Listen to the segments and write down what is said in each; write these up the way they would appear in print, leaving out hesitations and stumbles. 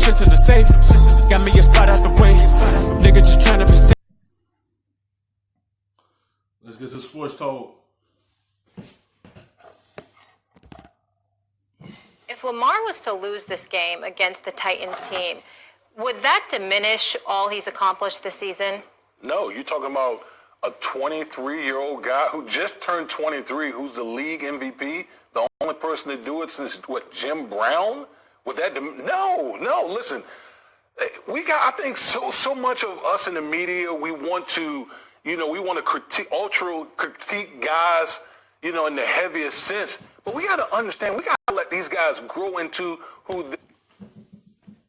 shit's in the safe. Got me a spot out the way. Nigga just tryna be safe. Let's get some sports talk. If Lamar was to lose this game against the Titans team, would that diminish all he's accomplished this season? No, you're talking about a 23-year-old guy who just turned 23, who's the league MVP, the only person to do it since, Jim Brown? Would that no, listen, I think so much of us in the media, we want to critique guys, in the heaviest sense. But we got to understand, we got to let these guys grow into who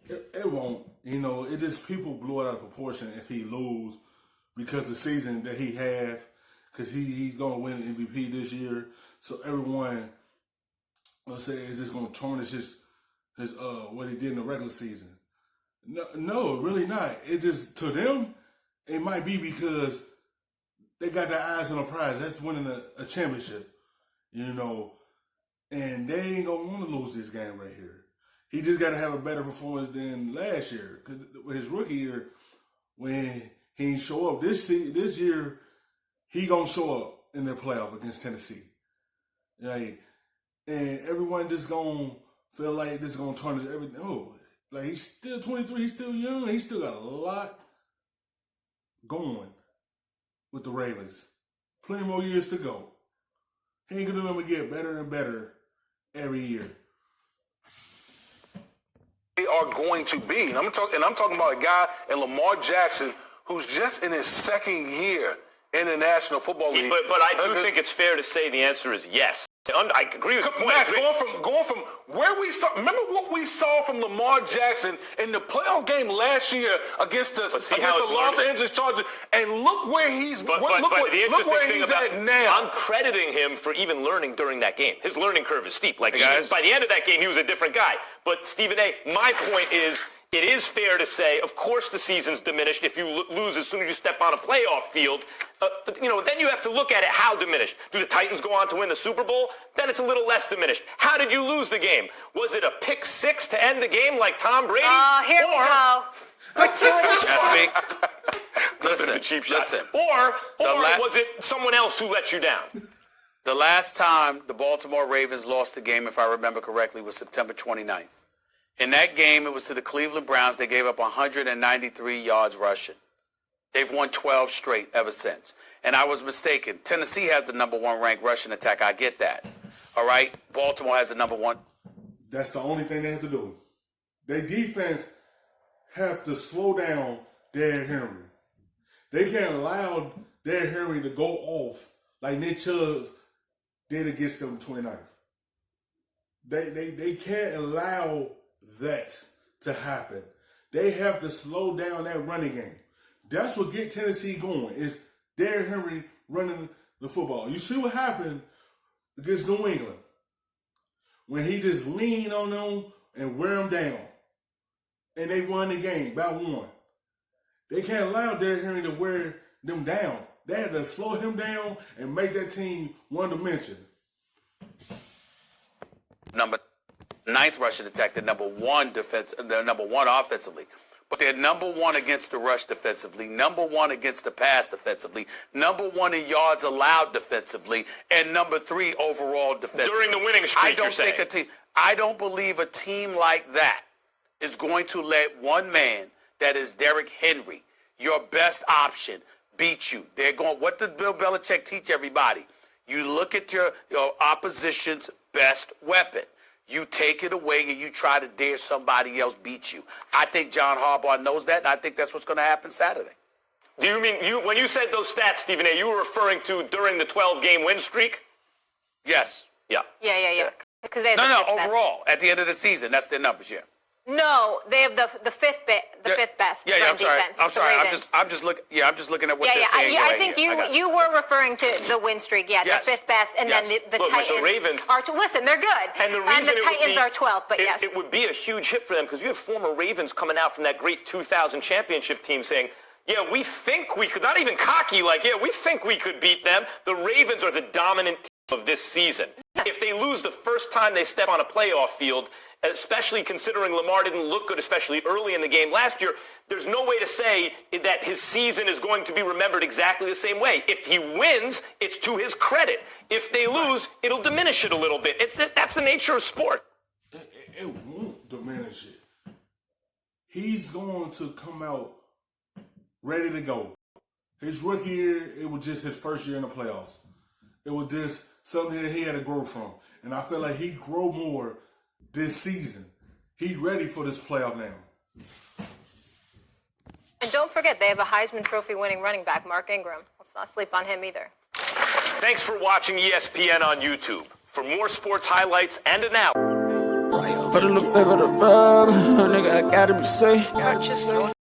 It won't. It just people blow it out of proportion if he lose because the season that he have, because he's going to win the MVP this year. So everyone, let's say, is just going to tarnish his what he did in the regular season. No, really not. It just, to them, it might be because they got their eyes on a prize. That's winning a championship, and they ain't going to want to lose this game right here. He just got to have a better performance than last year. Cause his rookie year, when he didn't show up this year, he going to show up in the playoff against Tennessee. And everyone just going to feel like this is going to tarnish everything. Oh, he's still 23. He's still young. He still got a lot going with the Ravens. Plenty more years to go. He ain't going to get better and better every year. They are going to be. And I'm talking about a guy in Lamar Jackson who's just in his second year in the National Football League. But I do think it's fair to say the answer is yes. I agree with your point. Max, going from where we saw, remember what we saw from Lamar Jackson in the playoff game last year against the Los Angeles Chargers, and look where he's at now. I'm crediting him for even learning during that game. His learning curve is steep. By the end of that game, he was a different guy. But Stephen A., my point is, it is fair to say, of course, the season's diminished if you lose as soon as you step on a playoff field. But then you have to look at it, how diminished. Do the Titans go on to win the Super Bowl? Then it's a little less diminished. How did you lose the game? Was it a pick six to end the game like Tom Brady? Here we go. Listen. Or was it someone else who let you down? The last time the Baltimore Ravens lost the game, if I remember correctly, was September 29th. In that game, it was to the Cleveland Browns. They gave up 193 yards rushing. They've won 12 straight ever since. And I was mistaken. Tennessee has the number one ranked rushing attack. I get that. All right? Baltimore has the number one. That's the only thing they have to do. Their defense have to slow down Derrick Henry. They can't allow Derrick Henry to go off like Nick Chubb did against them 29th. They can't allow that to happen. They have to slow down that running game. That's what get Tennessee going, is Derrick Henry running the football. You see what happened against New England when he just leaned on them and wear them down. And they won the game by one. They can't allow Derrick Henry to wear them down. They had to slow him down and make that team one-dimensional. Number 9th rushing attack, the number one offensively. But they're number one against the rush defensively, number one against the pass defensively, number one in yards allowed defensively, and number 3 overall defensively. During the winning streak, I don't believe a team like that is going to let one man, that is Derrick Henry, your best option, beat you. They're going. What did Bill Belichick teach everybody? You look at your opposition's best weapon. You take it away and you try to dare somebody else beat you. I think John Harbaugh knows that, and I think that's what's going to happen Saturday. Do you mean, when you said those stats, Stephen A., you were referring to during the 12-game win streak? Yes. Yeah. Because they have No, overall, at the end of the season, that's their numbers, yeah. No, they have the fifth best I'm sorry. defense. I'm sorry. I'm just looking at what they're saying. I think you were referring to the win streak. Yeah, yes. the 5th best, and then the Titans the Ravens are. Listen, they're good, and the Titans are 12th. But yes, it would be a huge hit for them because you have former Ravens coming out from that great 2000 championship team saying, "Yeah, we think we could." Not even cocky, like, "Yeah, we think we could beat them." The Ravens are the dominant team of this season. No, If they lose the first time they step on a playoff field, especially considering Lamar didn't look good, especially early in the game last year, there's no way to say that his season is going to be remembered exactly the same way. If he wins, it's to his credit. If they lose, it'll diminish it a little bit. That's the nature of sport. It won't diminish it. He's going to come out ready to go. His rookie year, it was just his first year in the playoffs. It was just something that he had to grow from. And I feel like he grew more this season. He's ready for this playoff now. And don't forget, they have a Heisman Trophy winning running back, Mark Ingram. Let's not sleep on him either. Thanks for watching ESPN on YouTube. For more sports highlights and analysis. But a little bit of the rub, nigga, I gotta be safe.